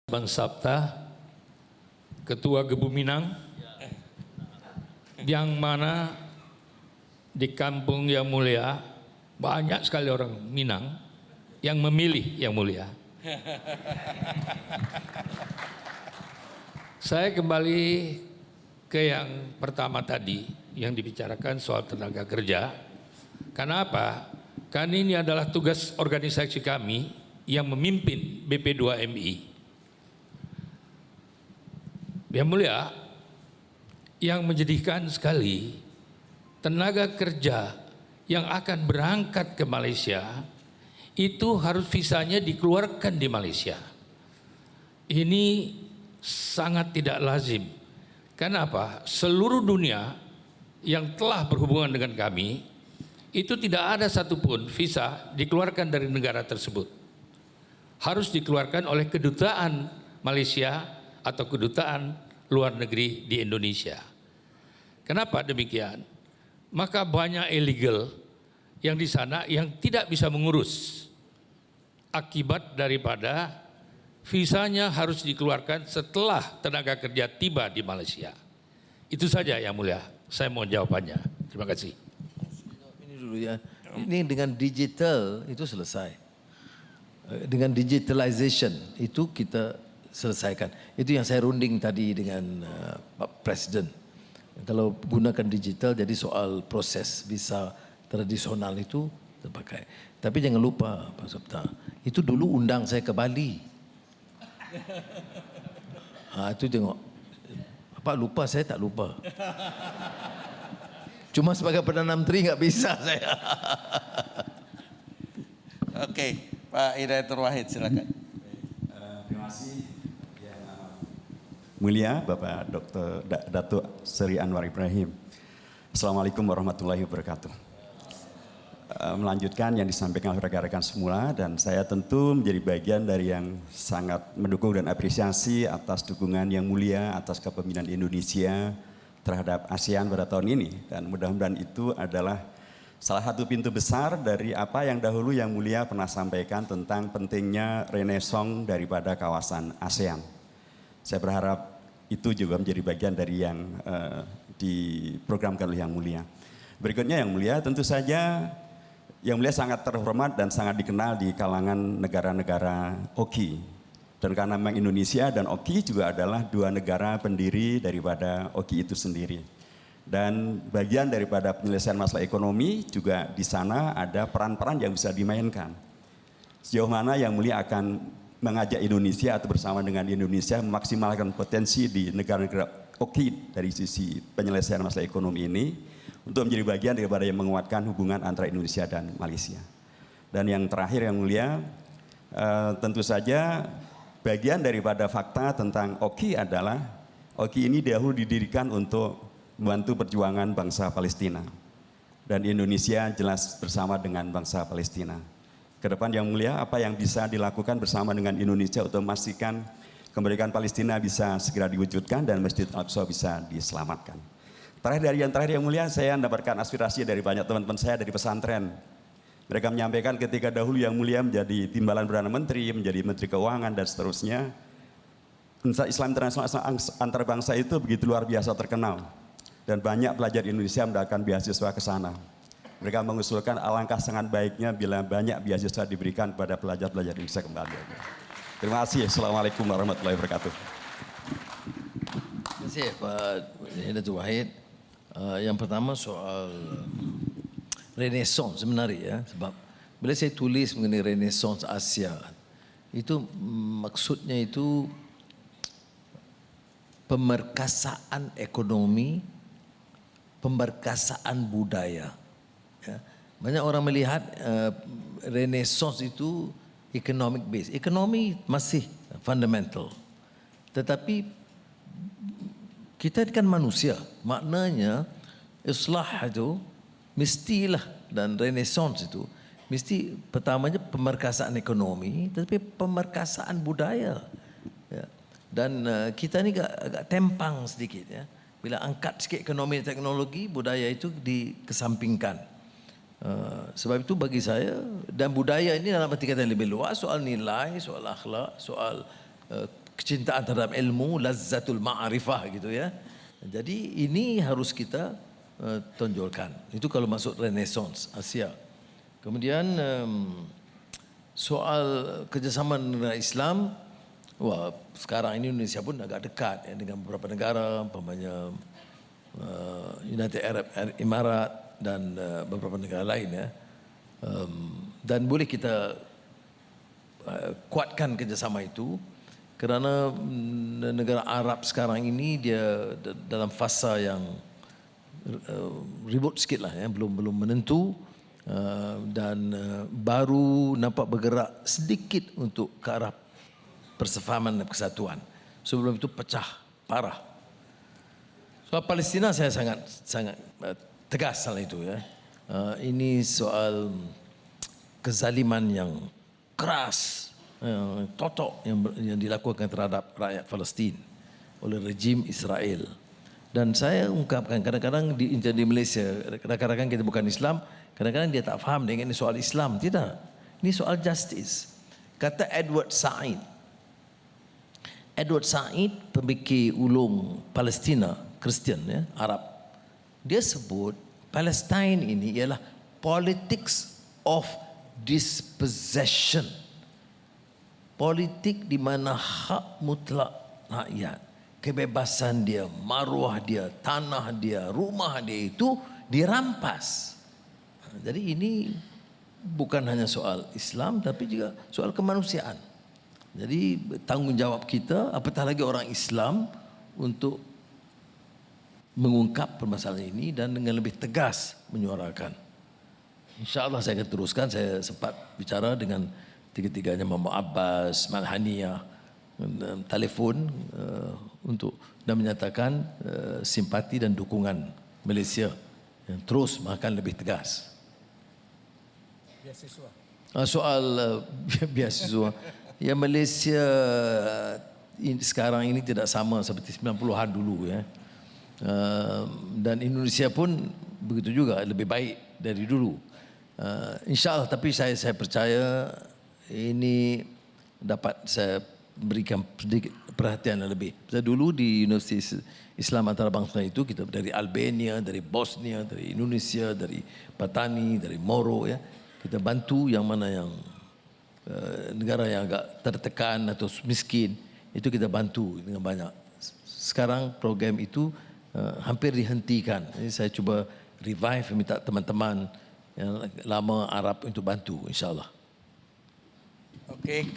Bang Sabta, Ketua Gebu Minang, yang mana di kampung Yang Mulia banyak sekali orang Minang yang memilih Yang Mulia. Saya kembali ke yang pertama tadi yang dibicarakan soal tenaga kerja. Karena apa? Karena ini adalah tugas organisasi kami yang memimpin BP2MI. Yang Mulia, yang menjadikan sekali tenaga kerja yang akan berangkat ke Malaysia itu harus visanya dikeluarkan di Malaysia. Ini sangat tidak lazim. Kenapa? Seluruh dunia yang telah berhubungan dengan kami itu tidak ada satupun visa dikeluarkan dari negara tersebut. Harus dikeluarkan oleh kedutaan Malaysia atau kedutaan luar negeri di Indonesia. Kenapa demikian? Maka banyak illegal yang di sana yang tidak bisa mengurus akibat daripada visanya harus dikeluarkan setelah tenaga kerja tiba di Malaysia. Itu saja Yang Mulia, saya mau jawabannya. Terima kasih. Ini dulu ya. Ini dengan digital itu selesai. Dengan digitalization itu kita selesaikan. Itu yang saya runding tadi dengan Pak Presiden. Kalau gunakan digital jadi soal proses visa tradisional itu terpakai. Tapi jangan lupa Pak Sabta, itu dulu undang saya ke Bali. Itu tengok. Pak lupa, saya tak lupa. Cuma sebagai Perdana Menteri nggak bisa saya. Oke, Pak Hidayatul Wahid silakan. Terima kasih. Mulia Bapak Dr. Datuk Seri Anwar Ibrahim. Assalamualaikum warahmatullahi wabarakatuh. Melanjutkan yang disampaikan oleh rekan-rekan semula, dan saya tentu menjadi bagian dari yang sangat mendukung dan apresiasi atas dukungan Yang Mulia atas kepemimpinan Indonesia terhadap ASEAN pada tahun ini, dan mudah-mudahan itu adalah salah satu pintu besar dari apa yang dahulu Yang Mulia pernah sampaikan tentang pentingnya renaissance daripada kawasan ASEAN. Saya berharap itu juga menjadi bagian dari yang diprogramkan oleh Yang Mulia. Berikutnya Yang Mulia, tentu saja Yang Mulia sangat terhormat dan sangat dikenal di kalangan negara-negara OKI. Dan karena memang Indonesia dan OKI juga adalah dua negara pendiri daripada OKI itu sendiri. Dan bagian daripada penyelesaian masalah ekonomi juga di sana ada peran-peran yang bisa dimainkan. Sejauh mana Yang Mulia akan mengajak Indonesia atau bersama dengan Indonesia memaksimalkan potensi di negara-negara OKI dari sisi penyelesaian masalah ekonomi ini untuk menjadi bagian daripada yang menguatkan hubungan antara Indonesia dan Malaysia. Dan yang terakhir Yang Mulia, tentu saja bagian daripada fakta tentang OKI adalah OKI ini dahulu didirikan untuk membantu perjuangan bangsa Palestina, dan Indonesia jelas bersama dengan bangsa Palestina. Kedepan Yang Mulia, apa yang bisa dilakukan bersama dengan Indonesia untuk memastikan kemerdekaan Palestina bisa segera diwujudkan dan Masjid Al-Aqsa bisa diselamatkan. Yang terakhir Yang Mulia, saya mendapatkan aspirasi dari banyak teman-teman saya dari pesantren. Mereka menyampaikan ketika dahulu Yang Mulia menjadi timbalan Perdana Menteri, menjadi Menteri Keuangan dan seterusnya, Islam internasional antar bangsa itu begitu luar biasa terkenal, dan banyak pelajar Indonesia mendapatkan beasiswa ke sana. Mereka mengusulkan alangkah sangat baiknya bila banyak beasiswa diberikan kepada pelajar-pelajar Indonesia kembali. Terima kasih. Assalamualaikum warahmatullahi wabarakatuh. Terima kasih Pak Hidayatul Wahid. Yang pertama soal renaissance sebenarnya ya, sebab bila saya tulis mengenai renaissance Asia, itu maksudnya itu pemerkasaan ekonomi, pemerkasaan budaya. Ya. Banyak orang melihat renaissance itu economic base. Ekonomi masih fundamental. Tetapi kita kan manusia. Maknanya islah itu mestilah, dan renaissance itu mesti pertamanya pemerkasaan ekonomi, tetapi pemerkasaan budaya. Ya. Dan kita ni agak tempang sedikit ya. Bila angkat sikit ekonomi dan teknologi, budaya itu dikesampingkan. Sebab itu bagi saya, dan budaya ini dalam arti kata yang lebih luas, soal nilai, soal akhlak, soal kecintaan terhadap ilmu, lazzatul ma'rifah gitu ya. Jadi ini harus kita tonjolkan. Itu kalau masuk Renaissance Asia. Kemudian soal kerjasama negara Islam, wah sekarang ini Indonesia pun agak dekat ya, dengan beberapa negara, umpamanya United Arab Emirates dan beberapa negara lain ya. Dan boleh kita kuatkan kerjasama itu kerana negara Arab sekarang ini dia dalam fasa yang ribut sikit lah ya, belum menentu dan baru nampak bergerak sedikit untuk ke arah persefahaman dan kesatuan. Sebelum itu pecah parah. Soal Palestina saya sangat tegas hal itu ya. Ini soal kezaliman yang keras, totok yang dilakukan terhadap rakyat Palestin oleh rejim Israel. Dan saya ungkapkan kadang-kadang di Malaysia, kadang-kadang kita bukan Islam, kadang-kadang dia tak faham dengan ini soal Islam. Tidak, ini soal justice. Kata Edward Said, pemikir ulung Palestina, Kristian ya, Arab. Dia sebut Palestine ini ialah politics of dispossession. Politik di mana hak mutlak rakyat, kebebasan dia, maruah dia, tanah dia, rumah dia itu dirampas. Jadi ini bukan hanya soal Islam tapi juga soal kemanusiaan. Jadi tanggungjawab kita, apatah lagi orang Islam, untuk mengungkap permasalahan ini dan dengan lebih tegas menyuarakan. InsyaAllah saya akan teruskan. Saya sempat bicara dengan tiga-tiganya, Muhammad Abbas, Malhaniyah, telefon untuk dan menyatakan simpati dan dukungan Malaysia yang terus makan lebih tegas. Beasiswa. Soal beasiswa, ya Malaysia sekarang ini tidak sama seperti 90-an dulu ya. Dan Indonesia pun begitu juga, lebih baik dari dulu. InsyaAllah, tapi saya percaya ini dapat saya berikan sedikit perhatian lebih. Saya dulu di Universiti Islam Antarabangsa itu, kita dari Albania, dari Bosnia, dari Indonesia, dari Patani, dari Moro ya, kita bantu yang mana yang negara yang agak tertekan atau miskin, itu kita bantu dengan banyak. Sekarang program itu hampir dihentikan. Jadi saya cuba revive, minta teman-teman yang lama Arab untuk bantu, insyaAllah. Okey.